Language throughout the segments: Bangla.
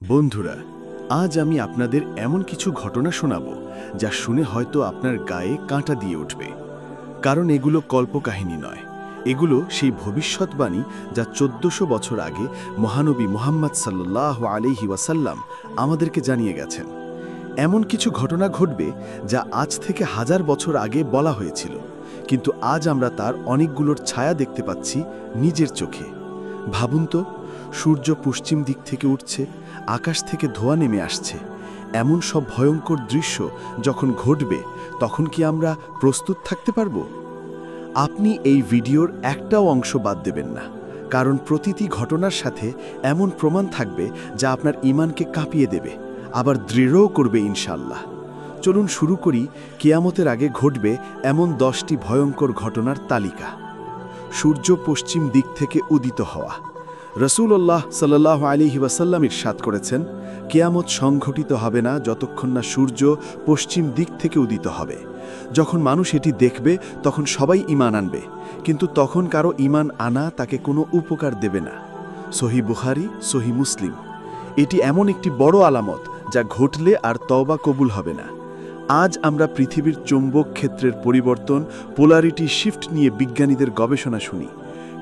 বন্ধুরা, আজ আমি আপনাদের এমন কিছু ঘটনা শোনাব যা শুনে হয়তো আপনার গায়ে কাঁটা দিয়ে উঠবে। কারণ এগুলো কল্পকাহিনী নয়, এগুলো সেই ভবিষ্যৎবাণী যা 1400 বছর আগে মহানবী মুহাম্মদ সাল্লাল্লাহু আলাইহি ওয়াসাল্লাম আমাদেরকে জানিয়ে গেছেন। এমন কিছু ঘটনা ঘটবে যা আজ থেকে 1000 বছর আগে বলা হয়েছিল, কিন্তু আজ আমরা তার অনেকগুলোর ছায়া দেখতে পাচ্ছি নিজের চোখে। ভাবুন তো, সূর্য পশ্চিম দিক থেকে উঠছে, আকাশ থেকে ধোঁয়া নেমে আসছে। এমন সব ভয়ঙ্কর দৃশ্য যখন ঘটবে, তখন কি আমরা প্রস্তুত থাকতে পারব? আপনি এই ভিডিওর একটাও অংশ বাদ দেবেন না, কারণ প্রতিটি ঘটনার সাথে এমন প্রমাণ থাকবে যা আপনার ঈমানকে কাঁপিয়ে দেবে, আবার দৃঢ়ও করবে ইনশাআল্লাহ। চলুন শুরু করি কিয়ামতের আগে ঘটবে এমন 10টি ভয়ঙ্কর ঘটনার তালিকা। সূর্য পশ্চিম দিক থেকে উদিত হওয়া। রাসূলুল্লাহ সাল্লাল্লাহু আলাইহি ওয়াসাল্লাম ইরশাদ করেছেন, কিয়ামত সংঘটিত হবে না যতক্ষণ না সূর্য পশ্চিম দিক থেকে উদিত হবে। যখন মানুষ এটি দেখবে তখন সবাই ঈমান আনবে, কিন্তু তখন কারো ঈমান আনা তাকে কোনো উপকার দেবে না। সহিহ বুখারী, সহিহ মুসলিম। এটি এমন একটি বড় আলামত যা ঘটলে আর তওবা কবুল হবে না। আজ আমরা পৃথিবীর চৌম্বক ক্ষেত্রের পরিবর্তন, পোলারিটি শিফট নিয়ে বিজ্ঞানীদের গবেষণা শুনি,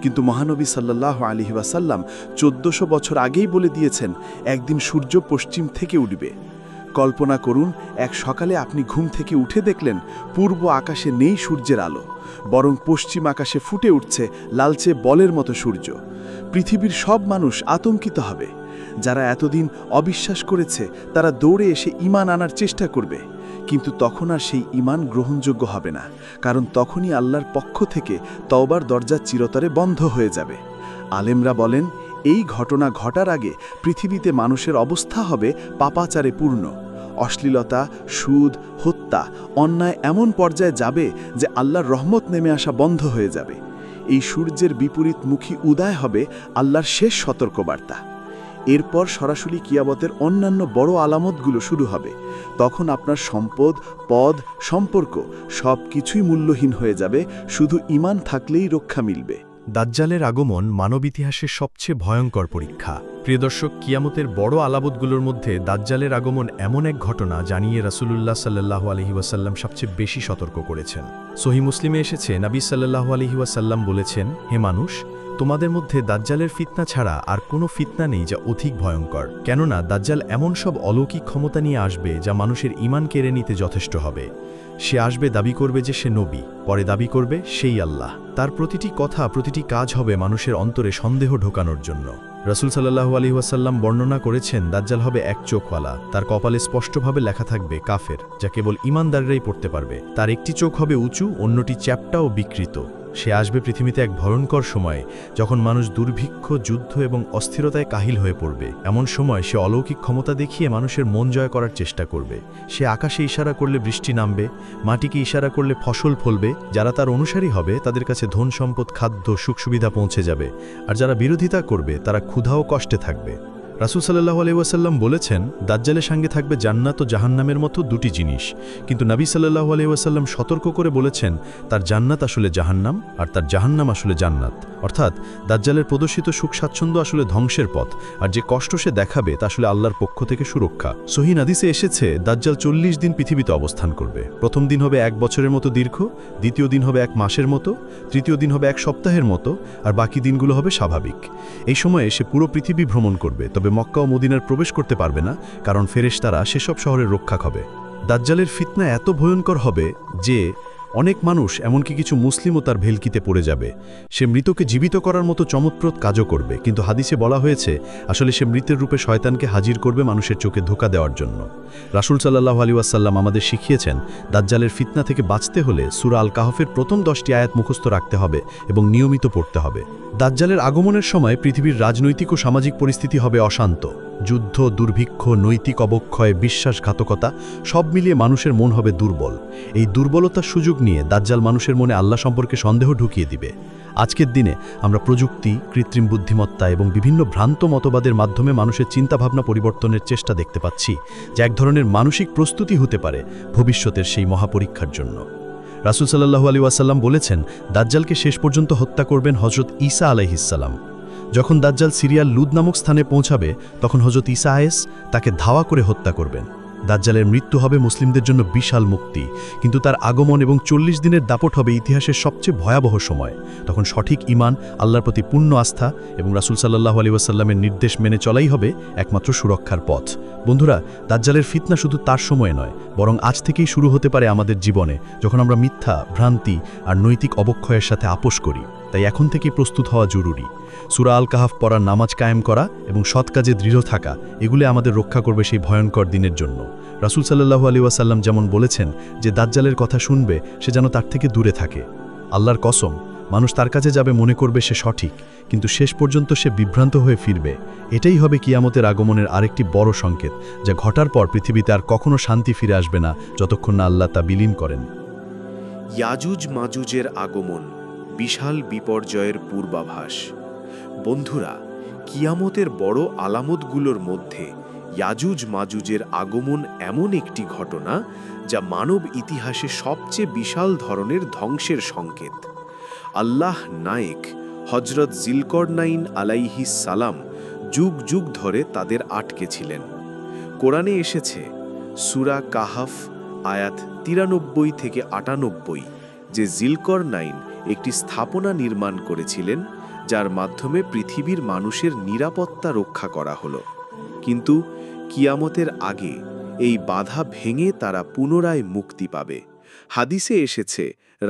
কিন্তু মহানবী সাল্লাল্লাহু আলাইহি ওয়াসাল্লাম 1400 বছর আগেই বলে দিয়েছেন একদিন সূর্য পশ্চিম থেকে উঠবে। কল্পনা করুন, এক সকালে আপনি ঘুম থেকে উঠে দেখলেন পূর্ব আকাশে নেই সূর্যের আলো, বরং পশ্চিম আকাশে ফুটে উঠছে লালচে বলের মতো সূর্য। পৃথিবীর সব মানুষ আতঙ্কিত হবে। যারা এতদিন অবিশ্বাস করেছে তারা দৌড়ে এসে ঈমান আনার চেষ্টা করবে, কিন্তু তখন আর সেই ঈমান গ্রহণযোগ্য হবে না, কারণ তখনই আল্লাহর পক্ষ থেকে তওবার দরজা চিরতরে বন্ধ হয়ে যাবে। আলেমরা বলেন, এই ঘটনা ঘটার আগে পৃথিবীতে মানুষের অবস্থা হবে পাপাচারে পূর্ণ। অশ্লীলতা, সুদ, হত্যা, অন্যায় এমন পর্যায়ে যাবে যে আল্লাহর রহমত নেমে আসা বন্ধ হয়ে যাবে। এই সূর্যের বিপরীতমুখী উদয় হবে আল্লাহর শেষ সতর্কবার্তা। এরপর সরাসরি কিয়ামতের অন্যান্য বড় আলামতগুলো শুরু হবে। তখন আপনার সম্পদ, পদ, সম্পর্ক সব কিছুই মূল্যহীন হয়ে যাবে, শুধু ঈমান থাকলেই রক্ষা মিলবে। দাজ্জালের আগমন মানব ইতিহাসের সবচেয়ে ভয়ঙ্কর পরীক্ষা। প্রিয় দর্শক, কিয়ামতের বড় আলামতগুলোর মধ্যে দাজ্জালের আগমন এমন এক ঘটনা জানিয়ে রাসূলুল্লাহ সাল্লাল্লাহু আলাইহি ওয়াসাল্লাম সবচেয়ে বেশি সতর্ক করেছেন। সহিহ মুসলিমে এসেছে, নবী সাল্লাল্লাহু আলাইহি ওয়াসাল্লাম বলেছেন, হে মানুষ, তোমাদের মধ্যে দাজ্জালের ফিতনা ছাড়া আর কোনো ফিতনা নেই যা অধিক ভয়ঙ্কর। কেননা দাজ্জাল এমন সব অলৌকিক ক্ষমতা নিয়ে আসবে যা মানুষের ঈমান কেড়ে নিতে যথেষ্ট হবে। সে আসবে, দাবি করবে যে সে নবী, পরে দাবি করবে সেই আল্লাহ। তার প্রতিটি কথা, প্রতিটি কাজ হবে মানুষের অন্তরে সন্দেহ ঢোকানোর জন্য। রাসূল সাল্লাল্লাহু আলাইহি ওয়াসাল্লাম বর্ণনা করেছেন, দাজ্জাল হবে এক চোখওয়ালা, তার কপালে স্পষ্টভাবে লেখা থাকবে কাফের, যা কেবল ঈমানদাররাই পড়তে পারবে। তার একটি চোখ হবে উঁচু, অন্যটি চ্যাপ্টা ও বিকৃত। সে আসবে পৃথিবীতে এক ভয়ঙ্কর সময়ে, যখন মানুষ দুর্ভিক্ষ, যুদ্ধ এবং অস্থিরতায় কাহিল হয়ে পড়বে। এমন সময় সে অলৌকিক ক্ষমতা দেখিয়ে মানুষের মন জয় করার চেষ্টা করবে। সে আকাশে ইশারা করলে বৃষ্টি নামবে, মাটিকে ইশারা করলে ফসল ফলবে। যারা তার অনুসারী হবে তাদের কাছে ধন সম্পদ, খাদ্য, সুখ সুবিধা পৌঁছে যাবে, আর যারা বিরোধিতা করবে তারা ক্ষুধা ও কষ্টে থাকবে। রাসূল সাল্লাল্লাহু আলাইহি ওয়াসাল্লাম বলেছেন, দাজ্জালের সঙ্গে থাকবে জান্নাত ও জাহান্নামের মতো দুটি জিনিস, কিন্তু নবী সাল্লাল্লাহু আলাইহি ওয়াসাল্লাম সতর্ক করে বলেছেন, তার জান্নাত আসলে জাহান্নাম আর তার জাহান্নাম আসলে জান্নাত। অর্থাৎ দাজ্জালের প্রদর্শিত সুখ স্বাচ্ছন্দ্য আসলে ধ্বংসের পথ, আর যে কষ্ট সে দেখাবে তা আসলে আল্লাহর পক্ষ থেকে সুরক্ষা। সহিহ হাদিসে এসেছে, দাজ্জাল 40 দিন পৃথিবীতে অবস্থান করবে। প্রথম দিন হবে 1 বছরের মতো দীর্ঘ, দ্বিতীয় দিন হবে 1 মাসের মতো, তৃতীয় দিন হবে 1 সপ্তাহের মতো, আর বাকি দিনগুলো হবে স্বাভাবিক। এই সময়ে সে পুরো পৃথিবী ভ্রমণ করবে, তবে মক্কা ও মদিনার প্রবেশ করতে পারবে না, কারণ ফেরেশতারা সেসব শহরের রক্ষক হবে। দাজ্জালের ফিতনা এত ভয়ঙ্কর হবে যে অনেক মানুষ, এমনকি কিছু মুসলিমও তার ভেলকিতে পড়ে যাবে। সে মৃতকে জীবিত করার মতো চমৎপ্রদ কাজও করবে, কিন্তু হাদিসে বলা হয়েছে আসলে সে মৃতের রূপে শয়তানকে হাজির করবে মানুষের চোখে ধোঁকা দেওয়ার জন্য। রাসূল সাল্লাল্লাহু আলাইহি ওয়াসাল্লাম আমাদের শিখিয়েছেন, দাজ্জালের ফিতনা থেকে বাঁচতে হলে সূরা আল কাহফের প্রথম 10টি আয়াত মুখস্থ রাখতে হবে এবং নিয়মিত পড়তে হবে। দাজ্জালের আগমনের সময় পৃথিবীর রাজনৈতিক ও সামাজিক পরিস্থিতি হবে অশান্ত। যুদ্ধ, দুর্ভিক্ষ, নৈতিক অবক্ষয়, বিশ্বাসঘাতকতা সব মিলিয়ে মানুষের মন হবে দুর্বল। এই দুর্বলতার সুযোগ নিয়ে দাজ্জাল মানুষের মনে আল্লাহ সম্পর্কে সন্দেহ ঢুকিয়ে দিবে। আজকের দিনে আমরা প্রযুক্তি, কৃত্রিম বুদ্ধিমত্তা এবং বিভিন্ন ভ্রান্ত মতবাদের মাধ্যমে মানুষের চিন্তাভাবনা পরিবর্তনের চেষ্টা দেখতে পাচ্ছি, যা এক ধরনের মানসিক প্রস্তুতি হতে পারে ভবিষ্যতের সেই মহাপরীক্ষার জন্য। রাসূল সাল্লাল্লাহু আলাইহি ওয়াসাল্লাম বলেছেন, দাজ্জালকে শেষ পর্যন্ত হত্যা করবেন হযরত ঈসা আলাইহিসসালাম। যখন দাজ্জাল সিরিয়ার লুদ নামক স্থানে পৌঁছাবে, তখন হযরত ঈসা তাকে ধাওয়া করে হত্যা করবেন। দাজ্জালের মৃত্যু হবে মুসলিমদের জন্য বিশাল মুক্তি, কিন্তু তার আগমন এবং 40 দিনের দাপট হবে ইতিহাসের সবচেয়ে ভয়াবহ সময়। তখন সঠিক ঈমান, আল্লাহর প্রতি পূর্ণ আস্থা এবং রাসূল সাল্লাল্লাহু আলাইহি ওয়াসাল্লামের নির্দেশ মেনে চলাই হবে একমাত্র সুরক্ষার পথ। বন্ধুরা, দাজ্জালের ফিতনা শুধু তার সময়ে নয়, বরং আজ থেকেই শুরু হতে পারে আমাদের জীবনে, যখন আমরা মিথ্যা, ভ্রান্তি আর নৈতিক অবক্ষয়ের সাথে আপোষ করি। তাই এখন থেকেই প্রস্তুত হওয়া জরুরি। সূরা আল কাহাফ পড়া, নামাজ কায়েম করা এবং সৎ কাজে দৃঢ় থাকা, এগুলো আমাদের রক্ষা করবে সেই ভয়ঙ্কর দিনের জন্য। রাসূল সাল্লাল্লাহু আলাইহি ওয়াসাল্লাম যেমন বলেছেন যে দাজ্জালের কথা শুনবে সে যেন তার থেকে দূরে থাকে। আল্লাহর কসম, মানুষ তার কাছে যাবে মনে করবে সে সঠিক, কিন্তু শেষ পর্যন্ত সে বিভ্রান্ত হয়ে ফিরবে। এটাই হবে কিয়ামতের আগমনের আরেকটি বড় সংকেত, যা ঘটার পর পৃথিবীতে আর কখনো শান্তি ফিরে আসবে না, যতক্ষণ না আল্লাহ তা বিলীন করেন। ইয়াজুজ মাজুজের আগমন বিশাল বিপর্যয়ের পূর্বাভাস। বন্ধুরা, কিয়ামতের বড় আলামতগুলোর মধ্যে ইয়াজুজ মাজুজের আগমন এমন একটি ঘটনা যা মানব ইতিহাসে সবচেয়ে বিশাল ধরনের ধ্বংসের সংকেত। আল্লাহ নায়েক হজরত জিলকরনাইন আলাইহিস সালাম যুগ যুগ ধরে তাদের আটকেছিলেন। কোরআনে এসেছে সূরা কাহাফ আয়াত 93 থেকে 98 যে জিলকরনাইন একটি স্থাপনা নির্মাণ করেছিলেন, যার মাধ্যমে পৃথিবীর মানুষের নিরাপত্তা রক্ষা করা হলো। কিন্তু কিয়ামতের আগে এই বাধা ভেঙে তারা পুনরায় মুক্তি পাবে। হাদিসে এসেছে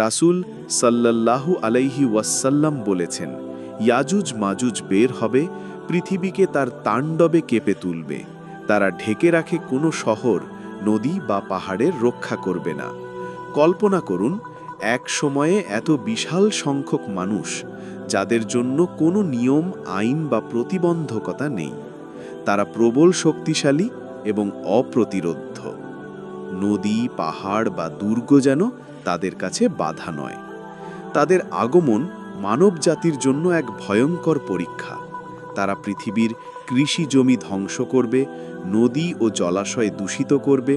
রাসূল সাল্লাল্লাহু আলাইহি ওয়াসাল্লাম বলেছেন, ইয়াজুজ মাজুজ বের হবে, পৃথিবীকে তার তাণ্ডবে কেঁপে তুলবে। তারা ঢেকে রাখে কোনো শহর, নদী বা পাহাড়ের রক্ষা করবে না। কল্পনা করুন, এক সময়ে এত বিশাল সংখ্যক মানুষ যাদের জন্য কোনো নিয়ম, আইন বা প্রতিবন্ধকতা নেই। তারা প্রবল, শক্তিশালী এবং অপ্রতিরোধ্য। নদী, পাহাড় বা দুর্গ যেন তাদের কাছে বাধা নয়। তাদের আগমন মানব জাতির জন্য এক ভয়ঙ্কর পরীক্ষা। তারা পৃথিবীর কৃষি জমি ধ্বংস করবে, নদী ও জলাশয় দূষিত করবে,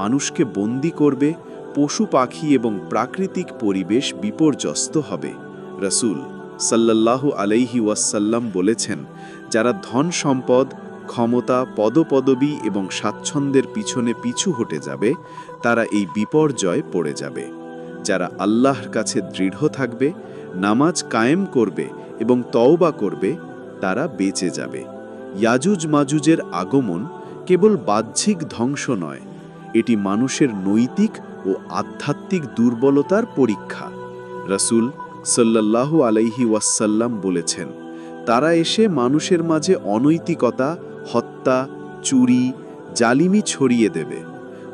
মানুষকে বন্দী করবে, পশু পাখি এবং প্রাকৃতিক পরিবেশ বিপর্যস্ত হবে। রাসূল সাল্লাল্লাহু আলাইহি ওয়াসাল্লাম বলেছেন, যারা ধন সম্পদ, ক্ষমতা, পদপদবী এবং স্বাচ্ছন্দ্যের পিছনে পিছু হটে যাবে, তারা এই বিপর্যয় পড়ে যাবে। যারা আল্লাহর কাছে দৃঢ় থাকবে, নামাজ কায়েম করবে এবং তওবা করবে, তারা বেঁচে যাবে। ইয়াজুজ মাজুজের আগমন কেবল বাহ্যিক ধ্বংস নয়, এটি মানুষের নৈতিক ও আধ্যাত্মিক দুর্বলতার পরীক্ষা। রাসূল সাল্লাল্লাহু আলাইহি ওয়াসাল্লাম বলেছেন, তারা এসে মানুষের মাঝে অনৈতিকতা, হত্যা, চুরি, জালিমি ছড়িয়ে দেবে।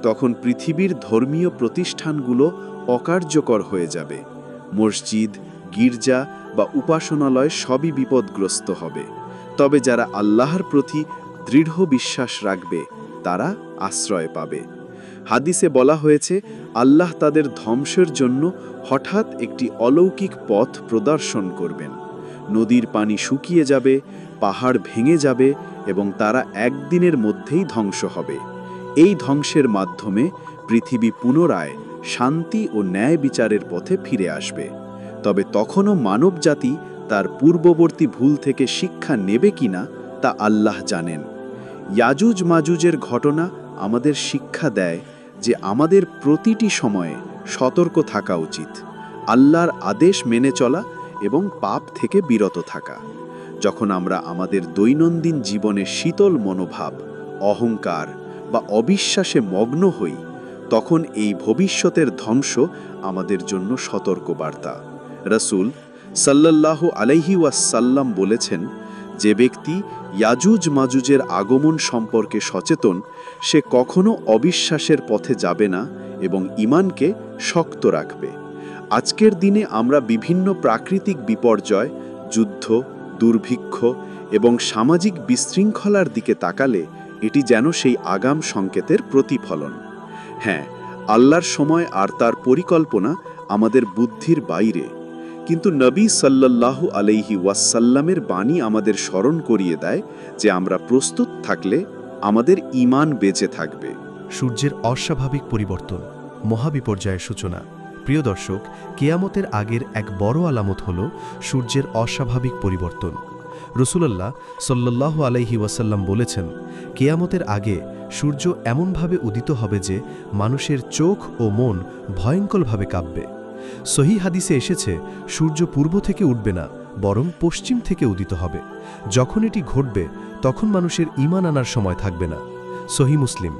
তখন পৃথিবীর ধর্মীয় প্রতিষ্ঠানগুলো অকার্যকর হয়ে যাবে। মসজিদ, গির্জা বা উপাসনালয় সবই বিপদগ্রস্ত হবে। তবে যারা আল্লাহর প্রতি দৃঢ় বিশ্বাস রাখবে, তারা আশ্রয় পাবে। হাদিসে বলা হয়েছে, আল্লাহ তাদের ধ্বংসের জন্য হঠাৎ একটি অলৌকিক পথ প্রদর্শন করবেন। নদীর পানি শুকিয়ে যাবে, পাহাড় ভেঙে যাবে এবং তারা একদিনের মধ্যেই ধ্বংস হবে। এই ধ্বংসের মাধ্যমে পৃথিবী পুনরায় শান্তি ও ন্যায় বিচারের পথে ফিরে আসবে। তবে তখনও মানবজাতি তার পূর্ববর্তী ভুল থেকে শিক্ষা নেবে কিনা তা আল্লাহ জানেন। ইয়াজুজ মাজুজের ঘটনা আমাদের শিক্ষা দেয় যে আমাদের প্রতিটি সময়ে সতর্ক থাকা উচিত, আল্লাহর আদেশ মেনে চলা এবং পাপ থেকে বিরত থাকা। যখন আমরা আমাদের দৈনন্দিন জীবনে শীতল মনোভাব, অহংকার বা অবিশ্বাসে মগ্ন হই, তখন এই ভবিষ্যতের ধ্বংস আমাদের জন্য সতর্কবার্তা। রাসূল সাল্লাল্লাহু আলাইহি ওয়াসাল্লাম বলেছেন, যে ব্যক্তি ইয়াজুজ মাজুজের আগমন সম্পর্কে সচেতন, সে কখনো অবিশ্বাসের পথে যাবে না এবং ঈমানকে শক্ত রাখবে। আজকের দিনে আমরা বিভিন্ন প্রাকৃতিক বিপর্যয়, যুদ্ধ, দুর্ভিক্ষ এবং সামাজিক বিশৃঙ্খলার দিকে তাকালে এটি যেন সেই আগাম সংকেতের প্রতিফলন। হ্যাঁ, আল্লাহর সময় আর তার পরিকল্পনা আমাদের বুদ্ধির বাইরে, কিন্তু নবী সাল্লাল্লাহু আলাইহি ওয়াসাল্লামের বাণী আমাদের স্মরণ করিয়ে দেয় যে আমরা প্রস্তুত থাকলে আমাদের ঈমান বেঁচে থাকবে। সূর্যের অস্বাভাবিক পরিবর্তন, মহাবিপর্যয়ের সূচনা। প্রিয় দর্শক, কিয়ামতের আগের এক বড় আলামত হল সূর্যের অস্বাভাবিক পরিবর্তন। রাসূলুল্লাহ সাল্লাল্লাহু আলাইহি ওয়াসাল্লাম বলেছেন, কিয়ামতের আগে সূর্য এমনভাবে উদিত হবে যে মানুষের চোখ ও মন ভয়ঙ্করভাবে কাঁপবে। সহিহ হাদিসে এসেছে, সূর্য পূর্ব থেকে উঠবে না, বরং পশ্চিম থেকে উদিত হবে। যখন এটি ঘটবে তখন মানুষের ঈমান আনার সময় থাকবে না। সহিহ মুসলিম।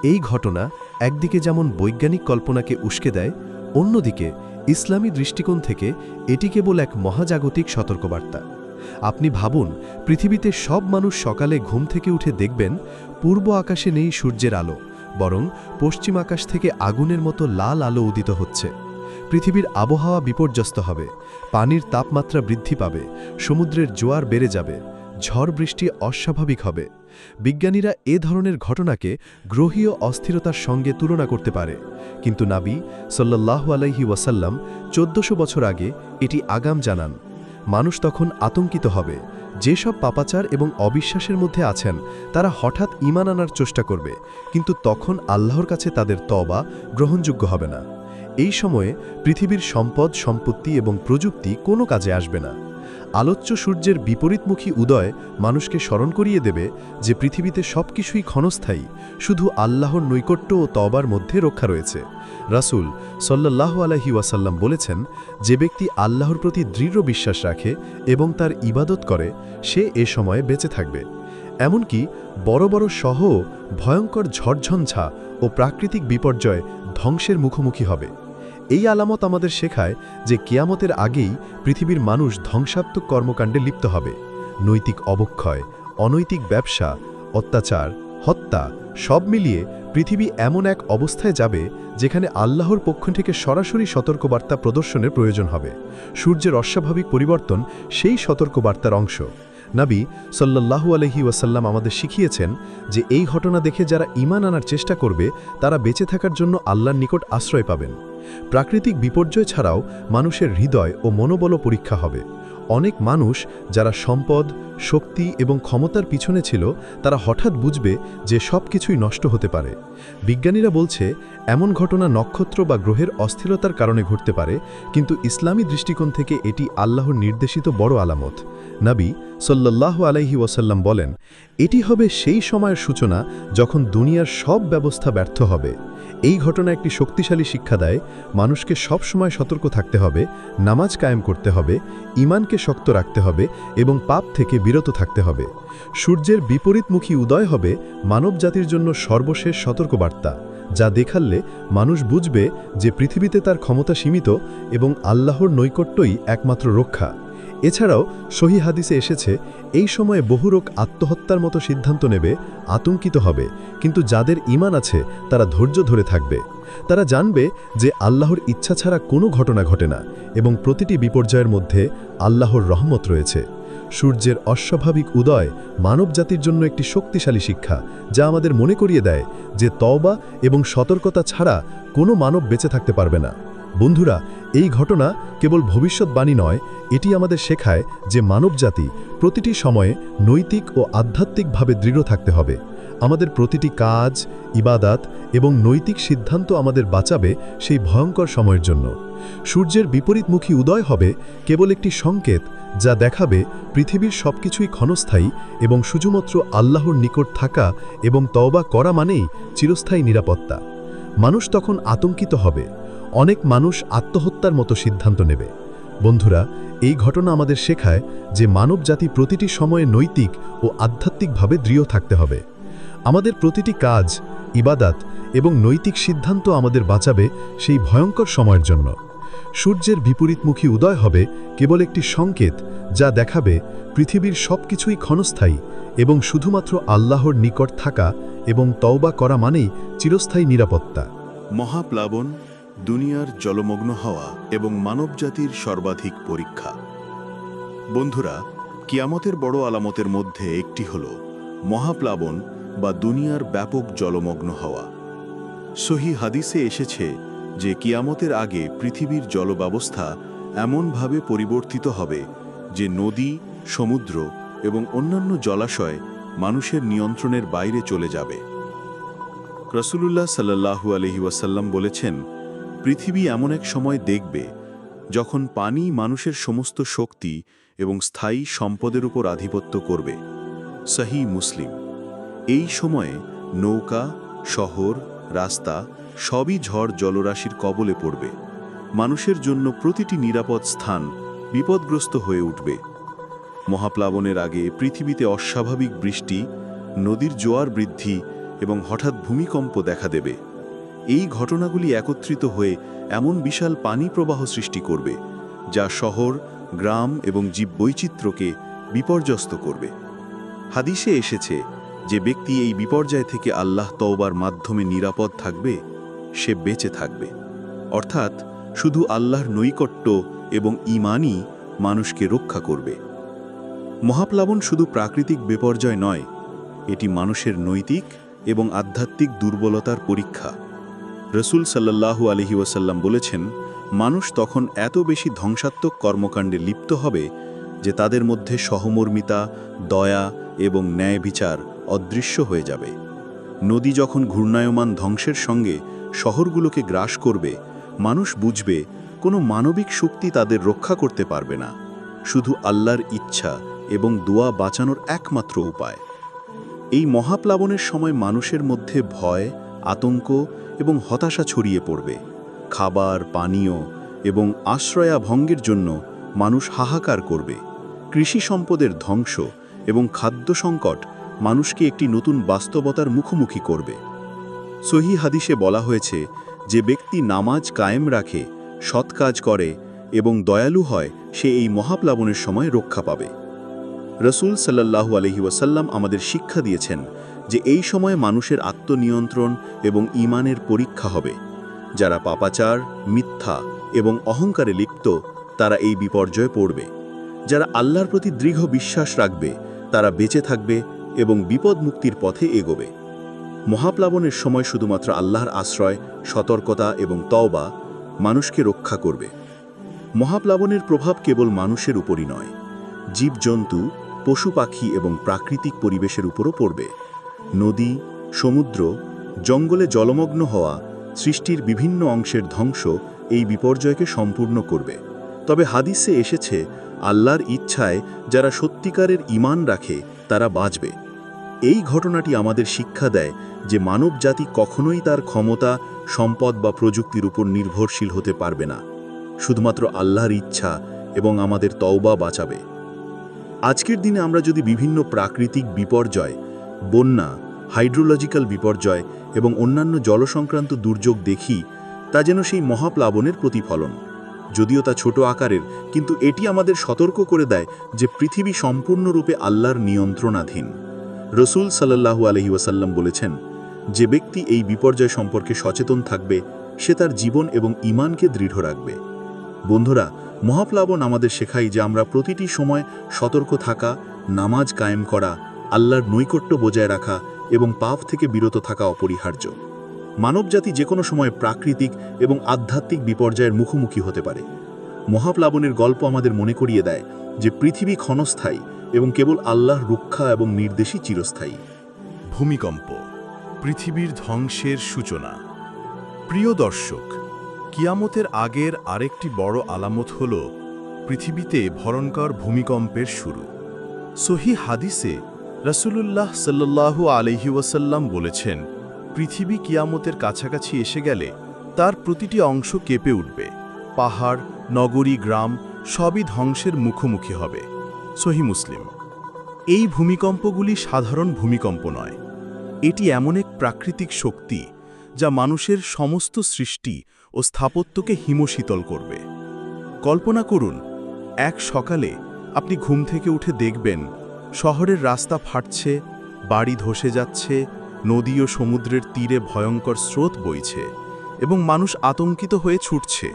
এই ঘটনা একদিকে যেমন বৈজ্ঞানিক কল্পনাকে উস্কে দেয়, অন্যদিকে ইসলামী দৃষ্টিকোণ থেকে এটি কেবল এক মহাজাগতিক সতর্কবার্তা। আপনি ভাবুন, পৃথিবীতে সব মানুষ সকালে ঘুম থেকে উঠে দেখবেন পূর্ব আকাশে নেই সূর্যের আলো, বরং পশ্চিম আকাশ থেকে আগুনের মতো লাল আলো উদিত হচ্ছে। পৃথিবীর আবহাওয়া বিপর্যস্ত হবে, পানির তাপমাত্রা বৃদ্ধি পাবে, সমুদ্রের জোয়ার বেড়ে যাবে, ঝড় বৃষ্টি অস্বাভাবিক হবে। বিজ্ঞানীরা এ ধরনের ঘটনাকে গ্রহীয় অস্থিরতার সঙ্গে তুলনা করতে পারে, কিন্তু নবী সাল্লাল্লাহু আলাইহি ওয়াসাল্লাম 1400 বছর আগে এটি আগাম জানান। মানুষ তখন আতঙ্কিত হবে। যেসব পাপাচার এবং অবিশ্বাসের মধ্যে আছেন তারা হঠাৎ ঈমান আনার চেষ্টা করবে, কিন্তু তখন আল্লাহর কাছে তাদের তওবা গ্রহণযোগ্য হবে না। এই সময়ে পৃথিবীর সম্পদ, সম্পত্তি এবং প্রযুক্তি কোনো কাজে আসবে না। আলোচ্য সূর্যের বিপরীতমুখী উদয় মানুষকে স্মরণ করিয়ে দেবে যে পৃথিবীতে সবকিছুই ক্ষণস্থায়ী, শুধু আল্লাহর নৈকট্য ও তওবার মধ্যে রক্ষা রয়েছে। রাসূল সাল্লাল্লাহু আলাইহি ওয়াসাল্লাম বলেছেন, যে ব্যক্তি আল্লাহর প্রতি দৃঢ় বিশ্বাস রাখে এবং তার ইবাদত করে, সে এ সময়ে বেঁচে থাকবে। এমনকি বড় বড় শহর ভয়ঙ্কর ঝড়ঝঞ্ঝা ও প্রাকৃতিক বিপর্যয় ধ্বংসের মুখোমুখি হবে। এই আলামত আমাদের শেখায় যে কিয়ামতের আগেই পৃথিবীর মানুষ ধ্বংসাত্মক কর্মকাণ্ডে লিপ্ত হবে। নৈতিক অবক্ষয়, অনৈতিক ব্যবসা, অত্যাচার, হত্যা সব মিলিয়ে পৃথিবী এমন এক অবস্থায় যাবে যেখানে আল্লাহর পক্ষ থেকে সরাসরি সতর্কবার্তা প্রদর্শনের প্রয়োজন হবে। সূর্যের অস্বাভাবিক পরিবর্তন সেই সতর্কবার্তার অংশ। নবী সাল্লাল্লাহু আলাইহি ওয়াসাল্লাম আমাদের শিখিয়েছেন যে এই ঘটনা দেখে যারা ঈমান আনার চেষ্টা করবে তারা বেঁচে থাকার জন্য আল্লাহর নিকট আশ্রয় পাবেন। প্রাকৃতিক বিপর্যয় ছাড়াও মানুষের হৃদয় ও মনোবল পরীক্ষা হবে। অনেক মানুষ যারা সম্পদ, শক্তি এবং ক্ষমতার পিছনে ছিল তারা হঠাৎ বুঝবে যে সব কিছুই নষ্ট হতে পারে। বিজ্ঞানীরা বলছে এমন ঘটনা নক্ষত্র বা গ্রহের অস্থিরতার কারণে ঘটতে পারে, কিন্তু ইসলামী দৃষ্টিকোণ থেকে এটি আল্লাহর নির্দেশিত বড় আলামত। নবী সাল্লাল্লাহু আলাইহি ওয়াসাল্লাম বলেন, এটি হবে সেই সময়ের সূচনা যখন দুনিয়ার সব ব্যবস্থা ব্যর্থ হবে। এই ঘটনা একটি শক্তিশালী শিক্ষা দেয়, মানুষকে সব সময় সতর্ক থাকতে হবে, নামাজ কায়েম করতে হবে, ঈমানকে শক্ত রাখতে হবে এবং পাপ থেকে বিরত থাকতে হবে। সূর্যের বিপরীতমুখী উদয় হবে মানবজাতির জন্য সর্বশেষ সতর্কবার্তা, যা দেখালে মানুষ বুঝবে যে পৃথিবীতে তার ক্ষমতা সীমিত এবং আল্লাহর নৈকট্যই একমাত্র রক্ষা। এছাড়াও সহিহ হাদিসে এসেছে, এই সময়ে বহু লোক আত্মহত্যার মতো সিদ্ধান্ত নেবে, আতঙ্কিত হবে, কিন্তু যাদের ঈমান আছে তারা ধৈর্য ধরে থাকবে। তারা জানবে যে আল্লাহর ইচ্ছা ছাড়া কোনো ঘটনা ঘটে না এবং প্রতিটি বিপর্যয়ের মধ্যে আল্লাহর রহমত রয়েছে। সূর্যের অস্বাভাবিক উদয় মানবজাতির জন্য একটি শক্তিশালী শিক্ষা, যা আমাদের মনে করিয়ে দেয় যে তওবা এবং সতর্কতা ছাড়া কোনো মানব বেঁচে থাকতে পারবে না। বন্ধুরা, এই ঘটনা কেবল ভবিষ্যৎবাণী নয়, এটি আমাদের শেখায় যে মানবজাতি প্রতিটি সময়ে নৈতিক ও আধ্যাত্মিকভাবে দৃঢ় থাকতে হবে। আমাদের প্রতিটি কাজ, ইবাদত এবং নৈতিক সিদ্ধান্ত আমাদের বাঁচাবে সেই ভয়ঙ্কর সময়ের জন্য। সূর্যের বিপরীতমুখী উদয় হবে কেবল একটি সংকেত, যা দেখাবে পৃথিবীর সবকিছুই ক্ষণস্থায়ী এবং শুধুমাত্র আল্লাহর নিকট থাকা এবং তওবা করা মানেই চিরস্থায়ী নিরাপত্তা। মানুষ তখন আতঙ্কিত হবে, অনেক মানুষ আত্মহত্যার মতো সিদ্ধান্ত নেবে। বন্ধুরা, এই ঘটনা আমাদের শেখায় যে মানবজাতি প্রতিটি সময়ে নৈতিক ও আধ্যাত্মিকভাবে দৃঢ় থাকতে হবে। আমাদের প্রতিটি কাজ, ইবাদত এবং নৈতিক সিদ্ধান্ত আমাদের বাঁচাবে সেই ভয়ঙ্কর সময়ের জন্য। সূর্যের বিপরীতমুখী উদয় হবে কেবল একটি সংকেত, যা দেখাবে পৃথিবীর সবকিছুই ক্ষণস্থায়ী এবং শুধুমাত্র আল্লাহর নিকট থাকা এবং তওবা করা মানেই চিরস্থায়ী নিরাপত্তা। মহাপ্লাবন, দুনিয়ার জলমগ্ন হওয়া এবং মানবজাতির সর্বাধিক পরীক্ষা। বন্ধুরা, কিয়ামতের বড় আলামতের মধ্যে একটি হল মহাপ্লাবন বা দুনিয়ার ব্যাপক জলমগ্ন হওয়া। সহিহ হাদিসে এসেছে যে কিয়ামতের আগে পৃথিবীর জলব্যবস্থা এমনভাবে পরিবর্তিত হবে যে নদী, সমুদ্র এবং অন্যান্য জলাশয় মানুষের নিয়ন্ত্রণের বাইরে চলে যাবে। রাসূলুল্লাহ সাল্লাল্লাহু আলাইহি ওয়াসাল্লাম বলেছেন, পৃথিবী এমন এক সময় দেখবে যখন পানি মানুষের সমস্ত শক্তি এবং স্থায়ী সম্পদের উপর আধিপত্য করবে। সহি মুসলিম। এই সময়ে নৌকা, শহর, রাস্তা সবই ঝড় জলরাশির কবলে পড়বে। মানুষের জন্য প্রতিটি নিরাপদ স্থান বিপদগ্রস্ত হয়ে উঠবে। মহাপ্লাবনের আগে পৃথিবীতে অস্বাভাবিক বৃষ্টি, নদীর জোয়ার বৃদ্ধি এবং হঠাৎ ভূমিকম্প দেখা দেবে। এই ঘটনাগুলি একত্রিত হয়ে এমন বিশাল পানি প্রবাহ সৃষ্টি করবে যা শহর, গ্রাম এবং জীববৈচিত্র্যকে বিপর্যস্ত করবে। হাদিসে এসেছে যে ব্যক্তি এই বিপর্যয় থেকে আল্লাহ তওবার মাধ্যমে নিরাপদ থাকবে সে বেঁচে থাকবে। অর্থাৎ শুধু আল্লাহর নৈকট্য এবং ঈমানই মানুষকে রক্ষা করবে। মহাপ্লাবন শুধু প্রাকৃতিক বিপর্যয় নয়, এটি মানুষের নৈতিক এবং আধ্যাত্মিক দুর্বলতার পরীক্ষা। রসুল সাল্লাল্লাহু আলাইহি ওয়াসাল্লাম বলেছেন, মানুষ তখন এত বেশি ধ্বংসাত্মক কর্মকাণ্ডে লিপ্ত হবে যে তাদের মধ্যে সহমর্মিতা, দয়া এবং ন্যায় বিচার অদৃশ্য হয়ে যাবে। নদী যখন ঘূর্ণায়মান ধ্বংসের সঙ্গে শহরগুলোকে গ্রাস করবে, মানুষ বুঝবে কোনো মানবিক শক্তি তাদের রক্ষা করতে পারবে না, শুধু আল্লাহর ইচ্ছা এবং দোয়া বাঁচানোর একমাত্র উপায়। এই মহাপ্লাবনের সময় মানুষের মধ্যে ভয়, আতঙ্ক এবং হতাশা ছড়িয়ে পড়বে। খাবার, পানীয় এবং আশ্রয়াভঙ্গের জন্য মানুষ হাহাকার করবে। কৃষি সম্পদের ধ্বংস এবং খাদ্য সংকট মানুষকে একটি নতুন বাস্তবতার মুখোমুখি করবে। সহিহ হাদিসে বলা হয়েছে, যে ব্যক্তি নামাজ কায়েম রাখে, সৎ কাজ করে এবং দয়ালু হয়, সে এই মহাপ্লাবনের সময় রক্ষা পাবে। রসুল সাল্লাল্লাহু আলাইহি ওয়াসাল্লাম আমাদের শিক্ষা দিয়েছেন যে এই সময়ে মানুষের আত্মনিয়ন্ত্রণ এবং ঈমানের পরীক্ষা হবে। যারা পাপাচার, মিথ্যা এবং অহংকারে লিপ্ত তারা এই বিপর্যয়ে পড়বে। যারা আল্লাহর প্রতি দৃঢ় বিশ্বাস রাখবে তারা বেঁচে থাকবে এবং বিপদ মুক্তির পথে এগোবে। মহাপ্লাবনের সময় শুধুমাত্র আল্লাহর আশ্রয়, সতর্কতা এবং তওবা মানুষকে রক্ষা করবে। মহাপ্লাবনের প্রভাব কেবল মানুষের উপরই নয়, জীবজন্তু, পশু পাখি এবং প্রাকৃতিক পরিবেশের উপরও পড়বে। নদী, সমুদ্র, জঙ্গলে জলমগ্ন হওয়া, সৃষ্টির বিভিন্ন অংশের ধ্বংস এই বিপর্যয়কে সম্পূর্ণ করবে। তবে হাদিসে এসেছে, আল্লাহর ইচ্ছায় যারা সত্যিকারের ঈমান রাখে তারা বাঁচবে। এই ঘটনাটি আমাদের শিক্ষা দেয় যে মানবজাতি কখনোই তার ক্ষমতা, সম্পদ বা প্রযুক্তির উপর নির্ভরশীল হতে পারবে না। শুধুমাত্র আল্লাহর ইচ্ছা এবং আমাদের তওবা বাঁচাবে। আজকের দিনে আমরা যদি বিভিন্ন প্রাকৃতিক বিপর্যয়, বন্যা, হাইড্রোলজিক্যাল বিপর্যয় এবং অন্যান্য জলসংক্রান্ত দুর্যোগ দেখি, তা যেন সেই মহাপ্লাবনের প্রতিফলন। যদিও তা ছোট আকারের, কিন্তু এটি আমাদের সতর্ক করে দেয় যে পৃথিবী সম্পূর্ণরূপে আল্লাহর নিয়ন্ত্রণাধীন। রসুল সাল্লাল্লাহু আলাইহি ওয়াসাল্লাম বলেছেন, যে ব্যক্তি এই বিপর্যয় সম্পর্কে সচেতন থাকবে সে তার জীবন এবং ঈমানকে দৃঢ় রাখবে। বন্ধুরা, মহাপ্লাবন আমাদের শেখায় যে আমরা প্রতিটি সময় সতর্ক থাকা, নামাজ কায়েম করা, আল্লাহর নৈকট্য বজায় রাখা এবং পাপ থেকে বিরত থাকা অপরিহার্য। মানবজাতি যে কোনো সময় প্রাকৃতিক এবং আধ্যাত্মিক বিপর্যয়ের মুখোমুখি হতে পারে। মহাপ্লাবনের গল্প আমাদের মনে করিয়ে দেয় যে পৃথিবী ক্ষণস্থায়ী এবং কেবল আল্লাহর রক্ষা এবং নির্দেশই চিরস্থায়ী। ভূমিকম্প, পৃথিবীর ধ্বংসের সূচনা। প্রিয় দর্শক, কিয়ামতের আগের আরেকটি বড় আলামত হল পৃথিবীতে ভয়ঙ্কর ভূমিকম্পের শুরু। সহিহ হাদিসে রাসূলুল্লাহ সাল্লাল্লাহু আলাইহি ওয়াসাল্লাম বলেছেন, পৃথিবী কিয়ামতের কাছাকাছি এসে গেলে তার প্রতিটি অংশ কেঁপে উঠবে। পাহাড়, নগরী, গ্রাম সবই ধ্বংসের মুখোমুখি হবে। সহিহ মুসলিম। এই ভূমিকম্পগুলি সাধারণ ভূমিকম্প নয়, এটি এমন এক প্রাকৃতিক শক্তি যা মানুষের সমস্ত সৃষ্টি ও স্থাপত্যকে হিমশীতল করবে। কল্পনা করুন, এক সকালে আপনি ঘুম থেকে উঠে দেখবেন শহরের রাস্তা ফাটছে, বাড়ি ধসে যাচ্ছে, নদী ও সমুদ্রের তীরে ভয়ঙ্কর স্রোত বইছে এবং মানুষ আতঙ্কিত হয়ে ছুটছে।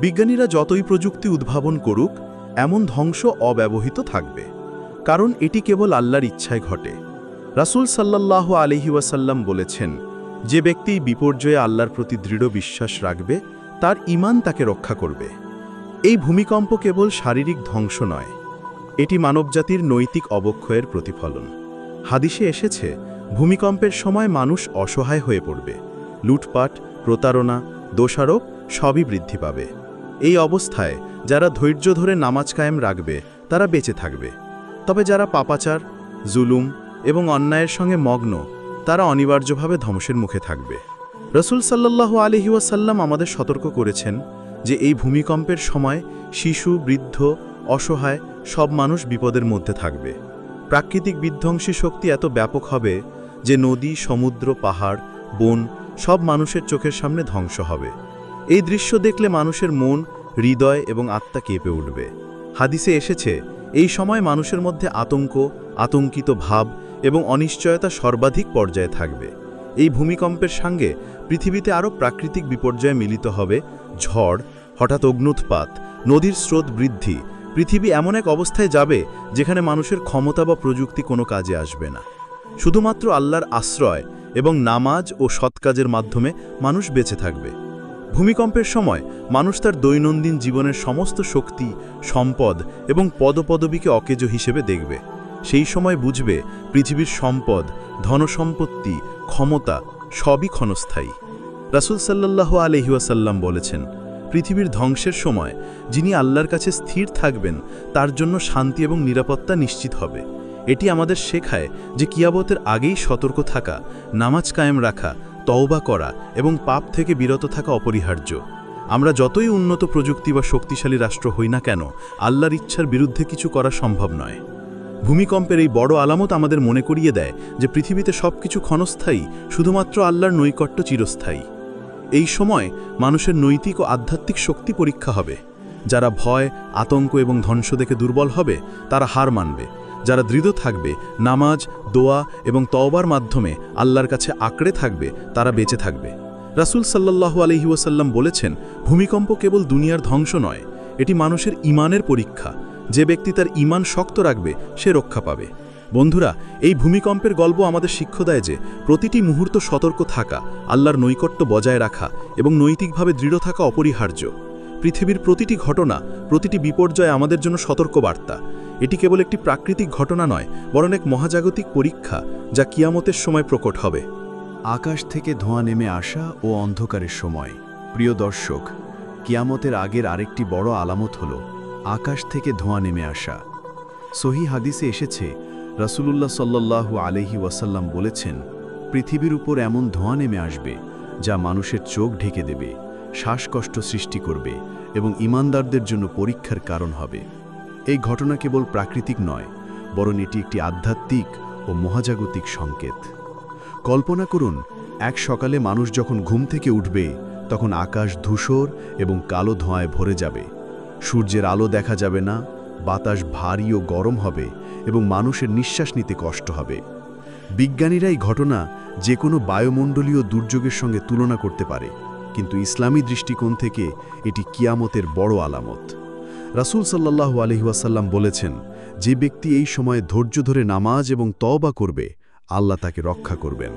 বিজ্ঞানীরা যতই প্রযুক্তি উদ্ভাবন করুক, এমন ধ্বংস অব্যবহৃত থাকবে, কারণ এটি কেবল আল্লাহর ইচ্ছায় ঘটে। রাসূল সাল্লাল্লাহু আলাইহি ওয়াসাল্লাম বলেছেন, যে ব্যক্তি বিপর্যয়ে আল্লাহর প্রতি দৃঢ় বিশ্বাস রাখবে তার ঈমান তাকে রক্ষা করবে। এই ভূমিকম্প কেবল শারীরিক ধ্বংস নয়, এটি মানবজাতির নৈতিক অবক্ষয়ের প্রতিফলন। হাদিসে এসেছে, ভূমিকম্পের সময় মানুষ অসহায় হয়ে পড়বে। লুটপাট, প্রতারণা, দোষারোপ সবই বৃদ্ধি পাবে। এই অবস্থায় যারা ধৈর্য ধরে নামাজ কায়েম রাখবে তারা বেঁচে থাকবে। তবে যারা পাপাচার, জুলুম এবং অন্যায়ের সঙ্গে মগ্ন তারা অনিবার্যভাবে ধ্বংসের মুখে থাকবে। রাসূল সাল্লাল্লাহু আলাইহি ওয়াসাল্লাম আমাদের সতর্ক করেছেন যে এই ভূমিকম্পের সময় শিশু, বৃদ্ধ, অসহায় সব মানুষ বিপদের মধ্যে থাকবে। প্রাকৃতিক বিধ্বংসী শক্তি এত ব্যাপক হবে যে নদী, সমুদ্র, পাহাড়, বন সব মানুষের চোখের সামনে ধ্বংস হবে। এই দৃশ্য দেখলে মানুষের মন, হৃদয় এবং আত্মা কেঁপে উঠবে। হাদিসে এসেছে এই সময় মানুষের মধ্যে আতঙ্ক, আতঙ্কিত ভাব এবং অনিশ্চয়তা সর্বাধিক পর্যায়ে থাকবে। এই ভূমিকম্পের সঙ্গে পৃথিবীতে আরও প্রাকৃতিক বিপর্যয় মিলিত হবে। ঝড়, হঠাৎ অগ্ন্যুৎপাত, নদীর স্রোত বৃদ্ধি। পৃথিবী এমন এক অবস্থায় যাবে যেখানে মানুষের ক্ষমতা বা প্রযুক্তি কোনো কাজে আসবে না। শুধুমাত্র আল্লাহর আশ্রয় এবং নামাজ ও সৎকাজের মাধ্যমে মানুষ বেঁচে থাকবে। ভূমিকম্পের সময় মানুষ তার দৈনন্দিন জীবনের সমস্ত শক্তি, সম্পদ এবং পদপদবীকে অকেজো হিসেবে দেখবে। সেই সময় বুঝবে পৃথিবীর সম্পদ, ধনসম্পত্তি, ক্ষমতা সবই ক্ষণস্থায়ী। রাসূল সাল্লাল্লাহু আলাইহি ওয়াসাল্লাম বলেছেন, পৃথিবীর ধ্বংসের সময় যিনি আল্লাহর কাছে স্থির থাকবেন তার জন্য শান্তি এবং নিরাপত্তা নিশ্চিত হবে। এটি আমাদের শেখায় যে কিয়ামতের আগেই সতর্ক থাকা, নামাজ কায়েম রাখা, তওবা করা এবং পাপ থেকে বিরত থাকা অপরিহার্য। আমরা যতই উন্নত প্রযুক্তি বা শক্তিশালী রাষ্ট্র হই না কেন, আল্লাহর ইচ্ছার বিরুদ্ধে কিছু করা সম্ভব নয়। ভূমিকম্পের এই বড় আলামত আমাদের মনে করিয়ে দেয় যে পৃথিবীতে সবকিছু ক্ষণস্থায়ী, শুধুমাত্র আল্লাহর নৈকট্য চিরস্থায়ী। এই সময় মানুষের নৈতিক ও আধ্যাত্মিক শক্তি পরীক্ষা হবে। যারা ভয়, আতঙ্ক এবং ধ্বংস দেখে দুর্বল হবে তারা হার মানবে। যারা দৃঢ় থাকবে, নামাজ, দোয়া এবং তওবার মাধ্যমে আল্লাহর কাছে আঁকড়ে থাকবে তারা বেঁচে থাকবে। রাসূল সাল্লাল্লাহু আলাইহি ওয়াসাল্লাম বলেছেন, ভূমিকম্প কেবল দুনিয়ার ধ্বংস নয়, এটি মানুষের ঈমানের পরীক্ষা। যে ব্যক্তি তার ঈমান শক্ত রাখবে সে রক্ষা পাবে। বন্ধুরা, এই ভূমিকম্পের গল্প আমাদের শিক্ষা দেয় যে প্রতিটি মুহূর্ত সতর্ক থাকা, আল্লাহর নৈকট্য বজায় রাখা এবং নৈতিকভাবে দৃঢ় থাকা অপরিহার্য। পৃথিবীর প্রতিটি ঘটনা, প্রতিটি বিপর্যয় আমাদের জন্য সতর্ক বার্তা। এটি কেবল একটি প্রাকৃতিক ঘটনা নয়, বরং এক মহাজাগতিক পরীক্ষা যা কিয়ামতের সময় প্রকট হবে। আকাশ থেকে ধোঁয়া নেমে আসা ও অন্ধকারের সময়। প্রিয় দর্শক, কিয়ামতের আগের আরেকটি বড় আলামত হল আকাশ থেকে ধোঁয়া নেমে আসা। সহিহ হাদিসে এসেছে, রাসূলুল্লাহ সাল্লাল্লাহু আলাইহি ওয়াসাল্লাম বলেছেন, পৃথিবীর উপর এমন ধোঁয়া নেমে আসবে যা মানুষের চোখ ঢেকে দেবে, শ্বাসকষ্ট সৃষ্টি করবে এবং ঈমানদারদের জন্য পরীক্ষার কারণ হবে। এই ঘটনা কেবল প্রাকৃতিক নয়, বরং এটি একটি আধ্যাত্মিক ও মহাজাগতিক সংকেত। কল্পনা করুন, এক সকালে মানুষ যখন ঘুম থেকে উঠবে তখন আকাশ ধূসর এবং কালো ধোঁয়ায় ভরে যাবে। সূর্যের আলো দেখা যাবে না, বাতাস ভারী ও গরম হবে এবং মানুষের নিঃশ্বাস নিতে কষ্ট হবে। বিজ্ঞানীরা এই ঘটনা যে কোনো বায়ুমণ্ডলীয় দুর্যোগের সঙ্গে তুলনা করতে পারে, কিন্তু ইসলামী দৃষ্টিকোণ থেকে এটি কিয়ামতের বড় আলামত। রাসূল সাল্লাল্লাহু আলাইহি ওয়াসাল্লাম বলেছেন, যে ব্যক্তি এই সময়ে ধৈর্য ধরে নামাজ এবং তওবা করবে আল্লাহ তাকে রক্ষা করবেন।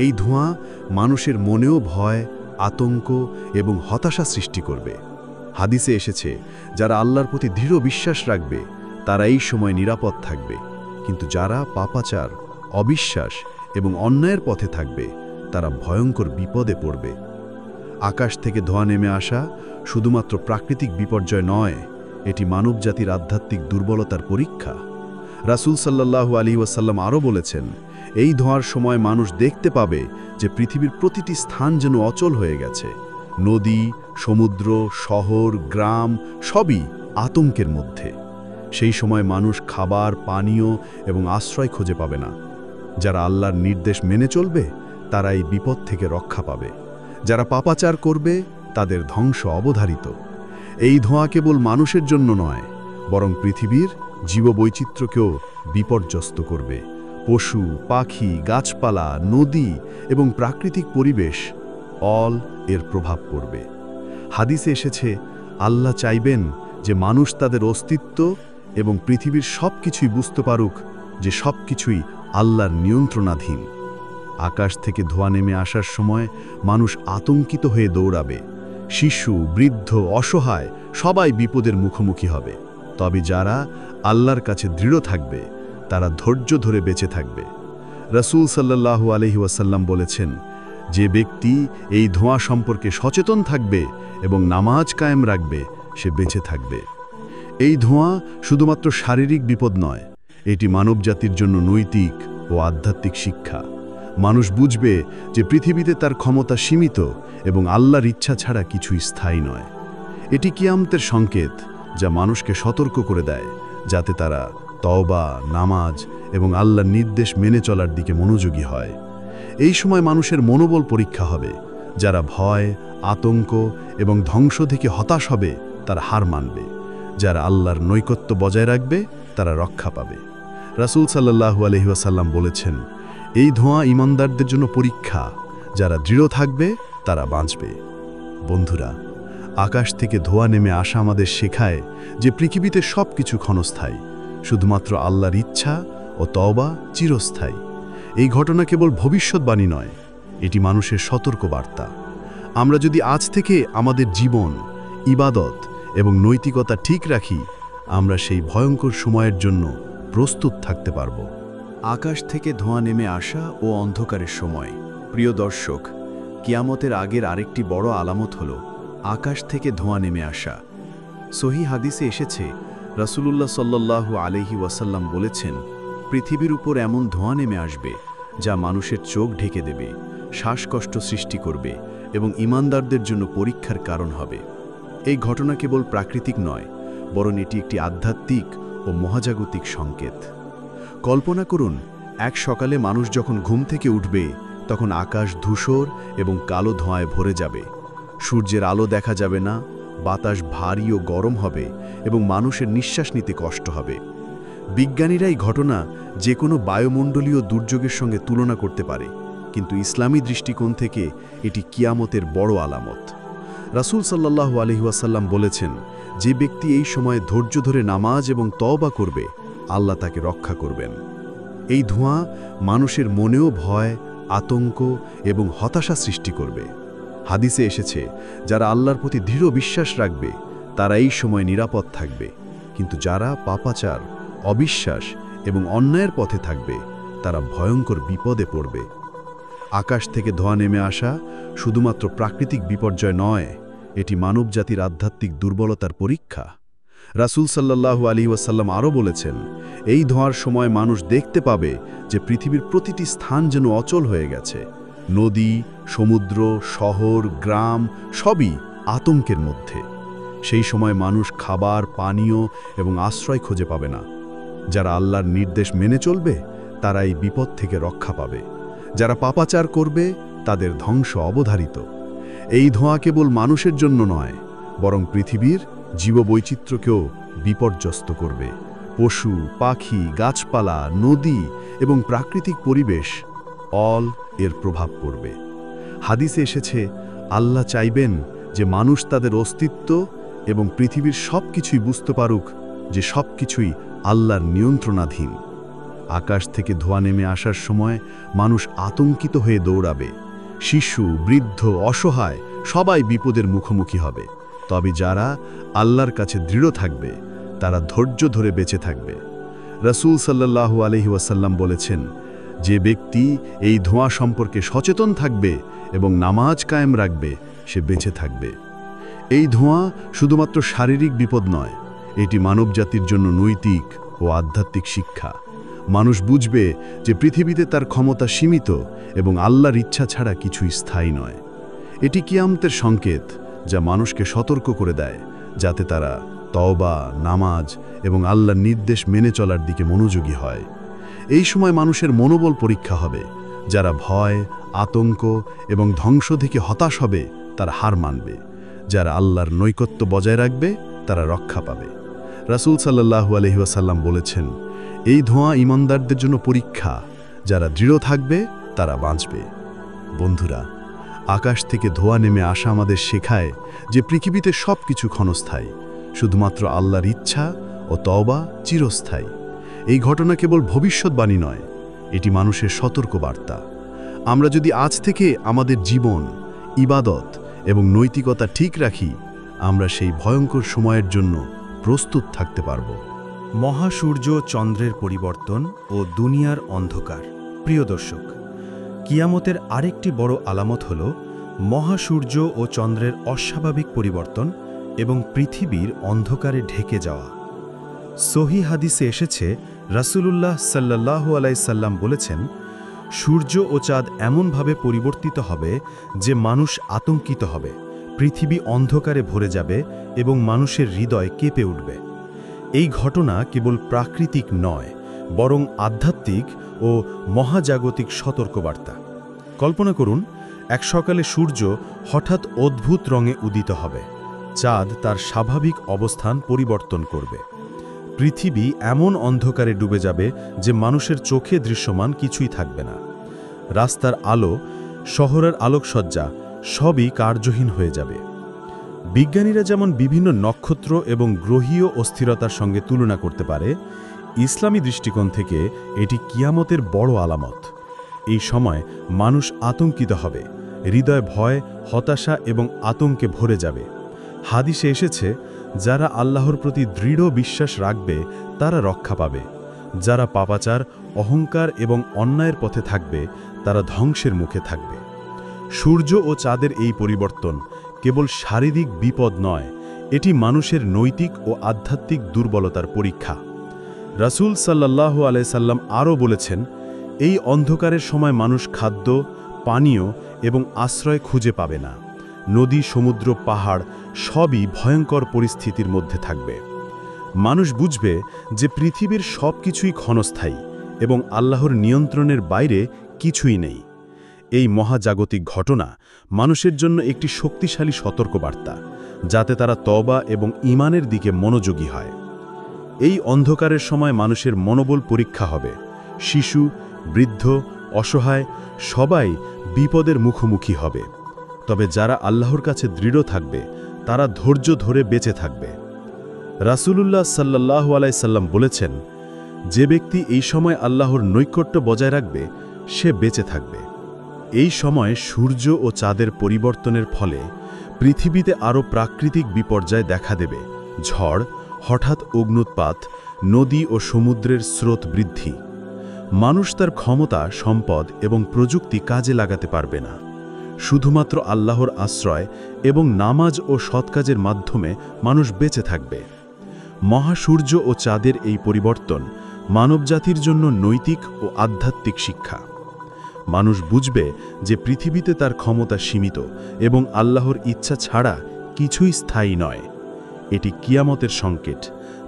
এই ধোঁয়া মানুষের মনেও ভয়, আতঙ্ক এবং হতাশা সৃষ্টি করবে। হাদিসে এসেছে, যারা আল্লাহর প্রতি দৃঢ় বিশ্বাস রাখবে তারা এই সময় নিরাপদ থাকবে, কিন্তু যারা পাপাচার, অবিশ্বাস এবং অন্যায়ের পথে থাকবে তারা ভয়ঙ্কর বিপদে পড়বে। আকাশ থেকে ধোঁয়া নেমে আসা শুধুমাত্র প্রাকৃতিক বিপর্যয় নয়, এটি মানবজাতির আধ্যাত্মিক দুর্বলতার পরীক্ষা। রাসূল সাল্লাল্লাহু আলাইহি ওয়াসাল্লাম আরও বলেছেন, এই ধোঁয়ার সময় মানুষ দেখতে পাবে যে পৃথিবীর প্রতিটি স্থান যেন অচল হয়ে গেছে। নদী, সমুদ্র, শহর, গ্রাম সবই আতঙ্কের মধ্যে। সেই সময় মানুষ খাবার, পানীয় এবং আশ্রয় খুঁজে পাবে না। যারা আল্লাহর নির্দেশ মেনে চলবে তারা এই বিপদ থেকে রক্ষা পাবে। যারা পাপাচার করবে তাদের ধ্বংস অবধারিত। এই ধোঁয়া কেবল মানুষের জন্য নয়, বরং পৃথিবীর জীববৈচিত্র্যকেও বিপর্যস্ত করবে। পশু, পাখি, গাছপালা, নদী এবং প্রাকৃতিক পরিবেশ অল এর প্রভাব পড়বে। হাদিসে এসেছে, আল্লাহ চাইবেন যে মানুষ তাদের অস্তিত্ব এবং পৃথিবীর সব কিছুই বুঝতে পারুক যে সব কিছুই আল্লাহর নিয়ন্ত্রণাধীন। আকাশ থেকে ধোঁয়া নেমে আসার সময় মানুষ আতঙ্কিত হয়ে দৌড়াবে। শিশু, বৃদ্ধ, অসহায় সবাই বিপদের মুখোমুখি হবে। তবে যারা আল্লাহর কাছে দৃঢ় থাকবে তারা ধৈর্য ধরে বেঁচে থাকবে। রাসূল সাল্লাল্লাহু আলাইহি ওয়াসাল্লাম বলেছেন, যে ব্যক্তি এই ধোঁয়া সম্পর্কে সচেতন থাকবে এবং নামাজ কায়েম রাখবে সে বেঁচে থাকবে। এই ধোঁয়া শুধুমাত্র শারীরিক বিপদ নয়, এটি মানবজাতির জন্য নৈতিক ও আধ্যাত্মিক শিক্ষা। মানুষ বুঝবে যে পৃথিবীতে তার ক্ষমতা সীমিত এবং আল্লাহর ইচ্ছা ছাড়া কিছুই স্থায়ী নয়। এটি কিয়ামতের সংকেত যা মানুষকে সতর্ক করে দেয় যাতে তারা তওবা, নামাজ এবং আল্লাহর নির্দেশ মেনে চলার দিকে মনোযোগী হয়। এই সময় মানুষের মনোবল পরীক্ষা হবে। যারা ভয়, আতঙ্ক এবং ধ্বংস থেকে হতাশ হবে তারা হার মানবে। যারা আল্লাহর নৈকট্য বজায় রাখবে তারা রক্ষা পাবে। রাসূল সাল্লাল্লাহু আলাইহি ওয়াসাল্লাম বলেছেন, এই ধোঁয়া ঈমানদারদের জন্য পরীক্ষা, যারা দৃঢ় থাকবে তারা বাঁচবে। বন্ধুরা, আকাশ থেকে ধোঁয়া নেমে আসা আমাদের শেখায় যে পৃথিবীতে সব কিছু ক্ষণস্থায়ী, শুধুমাত্র আল্লাহর ইচ্ছা ও তওবা চিরস্থায়ী। এই ঘটনা কেবল ভবিষ্যৎবাণী নয়, এটি মানুষের সতর্ক বার্তা। আমরা যদি আজ থেকে আমাদের জীবন, ইবাদত এবং নৈতিকতা ঠিক রাখি, আমরা সেই ভয়ঙ্কর সময়ের জন্য প্রস্তুত থাকতে পারব। আকাশ থেকে ধোঁয়া নেমে আসা ও অন্ধকারের সময়। প্রিয় দর্শক, কিয়ামতের আগের আরেকটি বড় আলামত হল আকাশ থেকে ধোঁয়া নেমে আসা। সহিহ হাদিসে এসেছে, রাসূলুল্লাহ সাল্লাল্লাহু আলাইহি ওয়াসাল্লাম বলেছেন, পৃথিবীর উপর এমন ধোঁয়া নেমে আসবে যা মানুষের চোখ ঢেকে দেবে, শ্বাসকষ্ট সৃষ্টি করবে এবং ঈমানদারদের জন্য পরীক্ষার কারণ হবে। এই ঘটনা কেবল প্রাকৃতিক নয়, বরং এটি একটি আধ্যাত্মিক ও মহাজাগতিক সংকেত। কল্পনা করুন, এক সকালে মানুষ যখন ঘুম থেকে উঠবে তখন আকাশ ধূসর এবং কালো ধোঁয়ায় ভরে যাবে। সূর্যের আলো দেখা যাবে না, বাতাস ভারী ও গরম হবে এবং মানুষের নিঃশ্বাস নিতে কষ্ট হবে। বিজ্ঞানীরা এই ঘটনা যে কোনো বায়ুমণ্ডলীয় দুর্যোগের সঙ্গে তুলনা করতে পারে, কিন্তু ইসলামী দৃষ্টিকোণ থেকে এটি কিয়ামতের বড় আলামত। রাসূল সাল্লাল্লাহু আলাইহি ওয়াসাল্লাম বলেছেন, যে ব্যক্তি এই সময়ে ধৈর্য ধরে নামাজ এবং তওবা করবে, আল্লাহ তাকে রক্ষা করবেন। এই ধোঁয়া মানুষের মনেও ভয়, আতঙ্ক এবং হতাশা সৃষ্টি করবে। হাদিসে এসেছে, যারা আল্লাহর প্রতি দৃঢ় বিশ্বাস রাখবে তারা এই সময় নিরাপদ থাকবে, কিন্তু যারা পাপাচার, অবিশ্বাস এবং অন্যায়ের পথে থাকবে তারা ভয়ঙ্কর বিপদে পড়বে। আকাশ থেকে ধোঁয়া নেমে আসা শুধুমাত্র প্রাকৃতিক বিপর্যয় নয়, এটি মানবজাতির আধ্যাত্মিক দুর্বলতার পরীক্ষা। রাসূল সাল্লাল্লাহু আলাইহি ওয়াসাল্লাম আরও বলেছেন, এই ধোঁয়ার সময় মানুষ দেখতে পাবে যে পৃথিবীর প্রতিটি স্থান যেন অচল হয়ে গেছে। নদী, সমুদ্র, শহর, গ্রাম সবই আতঙ্কের মধ্যে। সেই সময় মানুষ খাবার, পানীয় এবং আশ্রয় খুঁজে পাবে না। যারা আল্লাহর নির্দেশ মেনে চলবে তারা এই বিপদ থেকে রক্ষা পাবে। যারা পাপাচার করবে তাদের ধ্বংস অবধারিত। এই ধোঁয়া কেবল মানুষের জন্য নয়, বরং পৃথিবীর জীববৈচিত্র্যকেও বিপর্যস্ত করবে। পশু, পাখি, গাছপালা, নদী এবং প্রাকৃতিক পরিবেশ এর প্রভাব পড়বে। হাদিসে এসেছে, আল্লাহ চাইবেন যে মানুষ তাদের অস্তিত্ব এবং পৃথিবীর সব কিছুই বুঝতে পারুক যে সব কিছুই আল্লাহর নিয়ন্ত্রণাধীন। আকাশ থেকে ধোঁয়া নেমে আসার সময় মানুষ আতঙ্কিত হয়ে দৌড়াবে। শিশু, বৃদ্ধ, অসহায় সবাই বিপদের মুখোমুখি হবে। তবে যারা আল্লাহর কাছে দৃঢ় থাকবে তারা ধৈর্য ধরে বেঁচে থাকবে। রাসূল সাল্লাল্লাহু আলাইহি ওয়াসাল্লাম বলেছেন, যে ব্যক্তি এই ধোঁয়া সম্পর্কে সচেতন থাকবে এবং নামাজ কায়েম রাখবে সে বেঁচে থাকবে। এই ধোঁয়া শুধুমাত্র শারীরিক বিপদ নয়, এটি মানবজাতির জন্য নৈতিক ও আধ্যাত্মিক শিক্ষা। মানুষ বুঝবে যে পৃথিবীতে তার ক্ষমতা সীমিত এবং আল্লাহর ইচ্ছা ছাড়া কিছুই স্থায়ী নয়। এটি কিয়ামতের সংকেত যা মানুষকে সতর্ক করে দেয় যাতে তারা তওবা, নামাজ এবং আল্লাহর নির্দেশ মেনে চলার দিকে মনোযোগী হয়। এই সময় মানুষের মনোবল পরীক্ষা হবে। যারা ভয়, আতঙ্ক এবং ধ্বংস থেকে হতাশ হবে তারা হার মানবে। যারা আল্লাহর নৈকট্য বজায় রাখবে তারা রক্ষা পাবে। রাসূল সাল্লাল্লাহু আলাইহি ওয়াসাল্লাম বলেছেন, এই ধোঁয়া ঈমানদারদের জন্য পরীক্ষা, যারা দৃঢ় থাকবে তারা বাঁচবে। বন্ধুরা, আকাশ থেকে ধোঁয়া নেমে আসা আমাদের শেখায় যে পৃথিবীতে সব কিছু ক্ষণস্থায়ী, শুধুমাত্র আল্লাহর ইচ্ছা ও তওবা চিরস্থায়ী। এই ঘটনা কেবল ভবিষ্যৎবাণী নয়, এটি মানুষের সতর্ক বার্তা। আমরা যদি আজ থেকে আমাদের জীবন, ইবাদত এবং নৈতিকতা ঠিক রাখি, আমরা সেই ভয়ঙ্কর সময়ের জন্য প্রস্তুত থাকতে পারব। মহাসূর্য চন্দ্রের পরিবর্তন ও দুনিয়ার অন্ধকার। প্রিয় দর্শক, কিয়ামতের আরেকটি বড় আলামত হল মহাসূর্য ও চন্দ্রের অস্বাভাবিক পরিবর্তন এবং পৃথিবীর অন্ধকারে ঢেকে যাওয়া। সহিহ হাদিসে এসেছে, রাসূলুল্লাহ সাল্লাল্লাহু আলাইহি সাল্লাম বলেছেন, সূর্য ও চাঁদ এমনভাবে পরিবর্তিত হবে যে মানুষ আতঙ্কিত হবে, পৃথিবী অন্ধকারে ভরে যাবে এবং মানুষের হৃদয় কেঁপে উঠবে। এই ঘটনা কেবল প্রাকৃতিক নয়, বরং আধ্যাত্মিক ও মহাজাগতিক সতর্কবার্তা। কল্পনা করুন, এক সকালে সূর্য হঠাৎ অদ্ভুত রঙে উদিত হবে, চাঁদ তার স্বাভাবিক অবস্থান পরিবর্তন করবে, পৃথিবী এমন অন্ধকারে ডুবে যাবে যে মানুষের চোখে দৃশ্যমান কিছুই থাকবে না। রাস্তার আলো, শহরের আলোকসজ্জা সবই কার্যহীন হয়ে যাবে। বিজ্ঞানীরা যেমন বিভিন্ন নক্ষত্র এবং গ্রহীয় অস্থিরতার সঙ্গে তুলনা করতে পারে, ইসলামী দৃষ্টিকোণ থেকে এটি কিয়ামতের বড় আলামত। এই সময় মানুষ আতঙ্কিত হবে, হৃদয় ভয়, হতাশা এবং আতঙ্কে ভরে যাবে। হাদিসে এসেছে, যারা আল্লাহর প্রতি দৃঢ় বিশ্বাস রাখবে তারা রক্ষা পাবে, যারা পাপাচার, অহংকার এবং অন্যায়ের পথে থাকবে তারা ধ্বংসের মুখে থাকবে। সূর্য ও চাঁদের এই পরিবর্তন কেবল শারীরিক বিপদ নয়, এটি মানুষের নৈতিক ও আধ্যাত্মিক দুর্বলতার পরীক্ষা। রাসূল সাল্লাল্লাহু আলাইহি সাল্লাম আরও বলেছেন, এই অন্ধকারের সময় মানুষ খাদ্য, পানীয় এবং আশ্রয় খুঁজে পাবে না। নদী, সমুদ্র, পাহাড় সবই ভয়ঙ্কর পরিস্থিতির মধ্যে থাকবে। মানুষ বুঝবে যে পৃথিবীর সব কিছুই ক্ষণস্থায়ী এবং আল্লাহর নিয়ন্ত্রণের বাইরে কিছুই নেই। এই মহাজাগতিক ঘটনা মানুষের জন্য একটি শক্তিশালী সতর্কবার্তা, যাতে তারা তওবা এবং ঈমানের দিকে মনোযোগী হয়। এই অন্ধকারের সময় মানুষের মনোবল পরীক্ষা হবে। শিশু, বৃদ্ধ, অসহায় সবাই বিপদের মুখোমুখি হবে। তবে যারা আল্লাহর কাছে দৃঢ় থাকবে তারা ধৈর্য ধরে বেঁচে থাকবে। রাসূলুল্লাহ সাল্লাল্লাহু আলাইহি সাল্লাম বলেছেন, যে ব্যক্তি এই সময় আল্লাহর নৈকট্য বজায় রাখবে সে বেঁচে থাকবে। এই সময় সূর্য ও চাঁদের পরিবর্তনের ফলে পৃথিবীতে আরও প্রাকৃতিক বিপর্যয় দেখা দেবে। ঝড়, হঠাৎ অগ্ন্যুৎপাত, নদী ও সমুদ্রের স্রোত বৃদ্ধি। মানুষ তার ক্ষমতা, সম্পদ এবং প্রযুক্তি কাজে লাগাতে পারবে না। শুধুমাত্র আল্লাহর আশ্রয় এবং নামাজ ও সৎকাজের মাধ্যমে মানুষ বেঁচে থাকবে। মহাসূর্য ও চাঁদের এই পরিবর্তন মানবজাতির জন্য নৈতিক ও আধ্যাত্মিক শিক্ষা। মানুষ বুঝবে যে পৃথিবীতে তার ক্ষমতা সীমিত এবং আল্লাহর ইচ্ছা ছাড়া কিছুই স্থায়ী নয়। এটি কিয়ামতের সংকেত,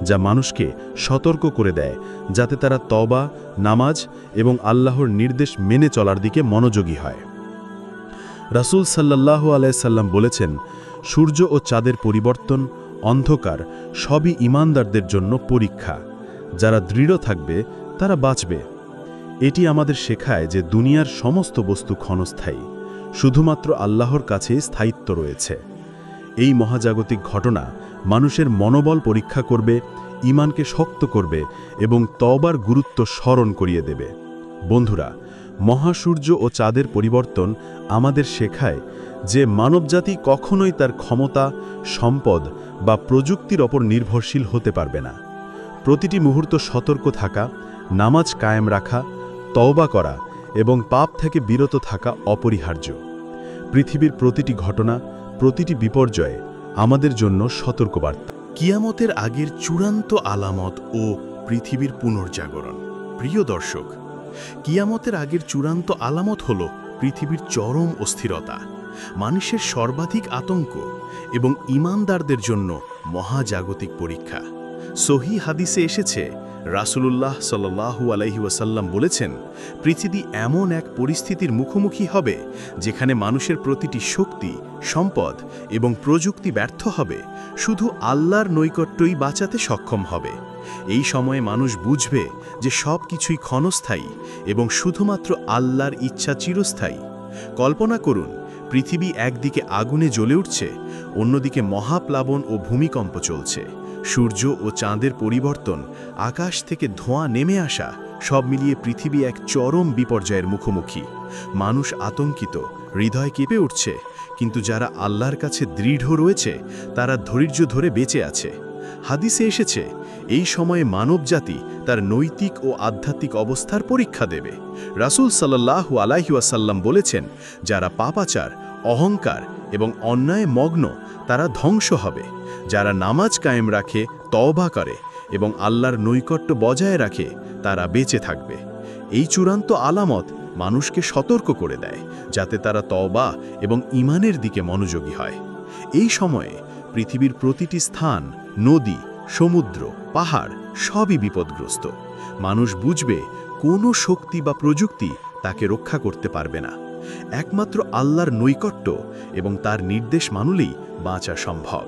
যা মানুষকে সতর্ক করে দেয় যাতে তারা তওবা, নামাজ এবং আল্লাহর নির্দেশ মেনে চলার দিকে মনোযোগী হয়। রাসূল সাল্লাল্লাহু আলাইহি সাল্লাম বলেছেন, সূর্য ও চাঁদের পরিবর্তন, অন্ধকার সবই ঈমানদারদের জন্য পরীক্ষা। যারা দৃঢ় থাকবে তারা বাঁচবে। এটি আমাদের শেখায় যে দুনিয়ার সমস্ত বস্তু ক্ষণস্থায়ী, শুধুমাত্র আল্লাহর কাছেই স্থায়িত্ব রয়েছে। এই মহাজাগতিক ঘটনা মানুষের মনোবল পরীক্ষা করবে, ঈমানকে শক্ত করবে এবং তওবার গুরুত্ব স্মরণ করিয়ে দেবে। বন্ধুরা, মহাসূর্য ও চাঁদের পরিবর্তন আমাদের শেখায় যে মানবজাতি কখনোই তার ক্ষমতা, সম্পদ বা প্রযুক্তির ওপর নির্ভরশীল হতে পারবে না। প্রতিটি মুহূর্ত সতর্ক থাকা, নামাজ কায়েম রাখা, তওবা করা এবং পাপ থেকে বিরত থাকা অপরিহার্য। পৃথিবীর প্রতিটি ঘটনা, প্রতিটি বিপর্যয় আমাদের জন্য সতর্কবার্তা। কিয়ামতের আগের চূড়ান্ত আলামত ও পৃথিবীর পুনর্জাগরণ। প্রিয় দর্শক, কিয়ামতের আগের চূড়ান্ত আলামত হল পৃথিবীর চরম অস্থিরতা, মানুষের সর্বাধিক আতঙ্ক এবং ঈমানদারদের জন্য মহাজাগতিক পরীক্ষা। সহিহ হাদিসে এসেছে, রাসূলুল্লাহ সাল্লাল্লাহু আলাইহি ওয়াসাল্লাম বলেছেন, পৃথিবী এমন এক পরিস্থিতির মুখোমুখি হবে যেখানে মানুষের প্রতিটি শক্তি, সম্পদ এবং প্রযুক্তি ব্যর্থ হবে, শুধু আল্লাহর নৈকট্যই বাঁচাতে সক্ষম হবে। এই সময়ে মানুষ বুঝবে যে সব কিছুই ক্ষণস্থায়ী এবং শুধুমাত্র আল্লাহর ইচ্ছা চিরস্থায়ী। কল্পনা করুন, পৃথিবী একদিকে আগুনে জ্বলে উঠছে, অন্যদিকে মহাপ্লাবন ও ভূমিকম্প চলছে। সূর্য ও চাঁদের পরিবর্তন, আকাশ থেকে ধোঁয়া নেমে আসা, সব মিলিয়ে পৃথিবী এক চরম বিপর্যয়ের মুখোমুখি। মানুষ আতঙ্কিত, হৃদয় কেঁপে উঠছে, কিন্তু যারা আল্লাহর কাছে দৃঢ় রয়েছে তারা ধৈর্য ধরে বেঁচে আছে। হাদিসে এসেছে এই সময়ে মানবজাতি তার নৈতিক ও আধ্যাত্মিক অবস্থার পরীক্ষা দেবে। রাসূল সাল্লাল্লাহু আলাইহি ওয়াসাল্লাম বলেছেন, যারা পাপাচার, অহংকার এবং অন্যায় মগ্ন তারা ধ্বংস হবে। যারা নামাজ কায়েম রাখে, তওবা করে এবং আল্লাহর নৈকট্য বজায় রাখে তারা বেঁচে থাকবে। এই চূড়ান্ত আলামত মানুষকে সতর্ক করে দেয় যাতে তারা তওবা এবং ঈমানের দিকে মনোযোগী হয়। এই সময়ে পৃথিবীর প্রতিটি স্থান, নদী, সমুদ্র, পাহাড় সবই বিপদগ্রস্ত। মানুষ বুঝবে কোনো শক্তি বা প্রযুক্তি তাকে রক্ষা করতে পারবে না। একমাত্র আল্লাহর নৈকট্য এবং তার নির্দেশ মানলেই বাঁচা সম্ভব।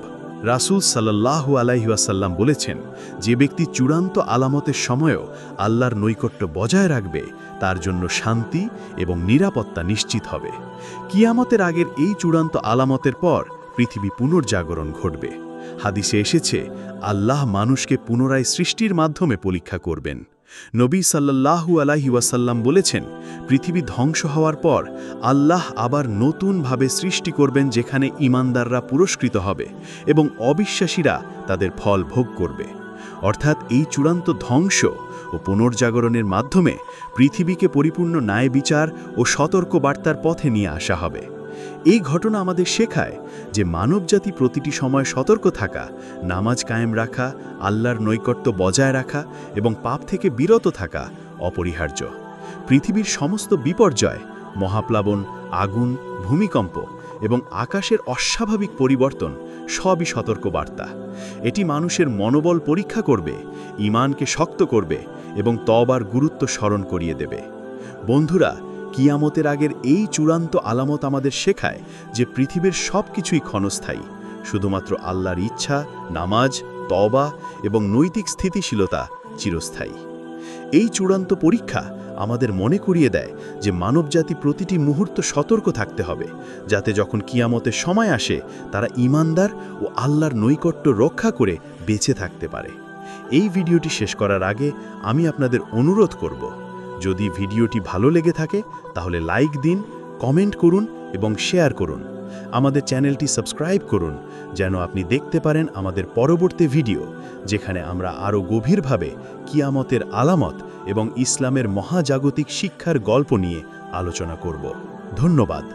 রাসূল সাল্লাল্লাহু আলাইহি ওয়াসাল্লাম বলেছেন, যে ব্যক্তি চূড়ান্ত আলামতের সময়ও আল্লাহর নৈকট্য বজায় রাখবে তার জন্য শান্তি এবং নিরাপত্তা নিশ্চিত হবে। কিয়ামতের আগের এই চূড়ান্ত আলামতের পর পৃথিবী পুনর্জাগরণ ঘটবে। হাদিসে এসেছে, আল্লাহ মানুষকে পুনরায় সৃষ্টির মাধ্যমে পরীক্ষা করবেন। নবী সাল্লাল্লাহু আলাইহি ওয়াসাল্লাম বলেছেন, পৃথিবী ধ্বংস হওয়ার পর আল্লাহ আবার নতুনভাবে সৃষ্টি করবেন, যেখানে ঈমানদাররা পুরস্কৃত হবে এবং অবিশ্বাসীরা তাদের ফল ভোগ করবে। অর্থাৎ এই চূড়ান্ত ধ্বংস ও পুনর্জাগরণের মাধ্যমে পৃথিবীকে পরিপূর্ণ ন্যায় বিচার ও সতর্ক বার্তার পথে নিয়ে আসা হবে। এই ঘটনা আমাদের শেখায় যে মানবজাতি প্রতিটি সময় সতর্ক থাকা, নামাজ কায়েম রাখা, আল্লাহর নৈকট্য বজায় রাখা এবং পাপ থেকে বিরত থাকা অপরিহার্য। পৃথিবীর সমস্ত বিপর্যয়, মহাপ্লাবন, আগুন, ভূমিকম্প এবং আকাশের অস্বাভাবিক পরিবর্তন সবই সতর্ক বার্তা। এটি মানুষের মনোবল পরীক্ষা করবে, ঈমানকে শক্ত করবে এবং তওবার গুরুত্ব স্মরণ করিয়ে দেবে। বন্ধুরা, কিয়ামতের আগের এই চূড়ান্ত আলামত আমাদের শেখায় যে পৃথিবীর সব কিছুই ক্ষণস্থায়ী, শুধুমাত্র আল্লাহর ইচ্ছা, নামাজ, তওবা এবং নৈতিক স্থিতিশীলতা চিরস্থায়ী। এই চূড়ান্ত পরীক্ষা আমাদের মনে করিয়ে দেয় যে মানবজাতি প্রতিটি মুহূর্ত সতর্ক থাকতে হবে, যাতে যখন কিয়ামতের সময় আসে তারা ঈমানদার ও আল্লাহর নৈকট্য রক্ষা করে বেঁচে থাকতে পারে। এই ভিডিওটি শেষ করার আগে আমি আপনাদের অনুরোধ করব, যদি ভিডিওটি ভালো লেগে থাকে তাহলে লাইক দিন, কমেন্ট করুন এবং শেয়ার করুন। আমাদের চ্যানেলটি সাবস্ক্রাইব করুন যেন আপনি দেখতে পারেন আমাদের পরবর্তী ভিডিও, যেখানে আমরা আরও গভীরভাবে কিয়ামতের আলামত এবং ইসলামের মহাজাগতিক শিক্ষার গল্প নিয়ে আলোচনা করব। ধন্যবাদ।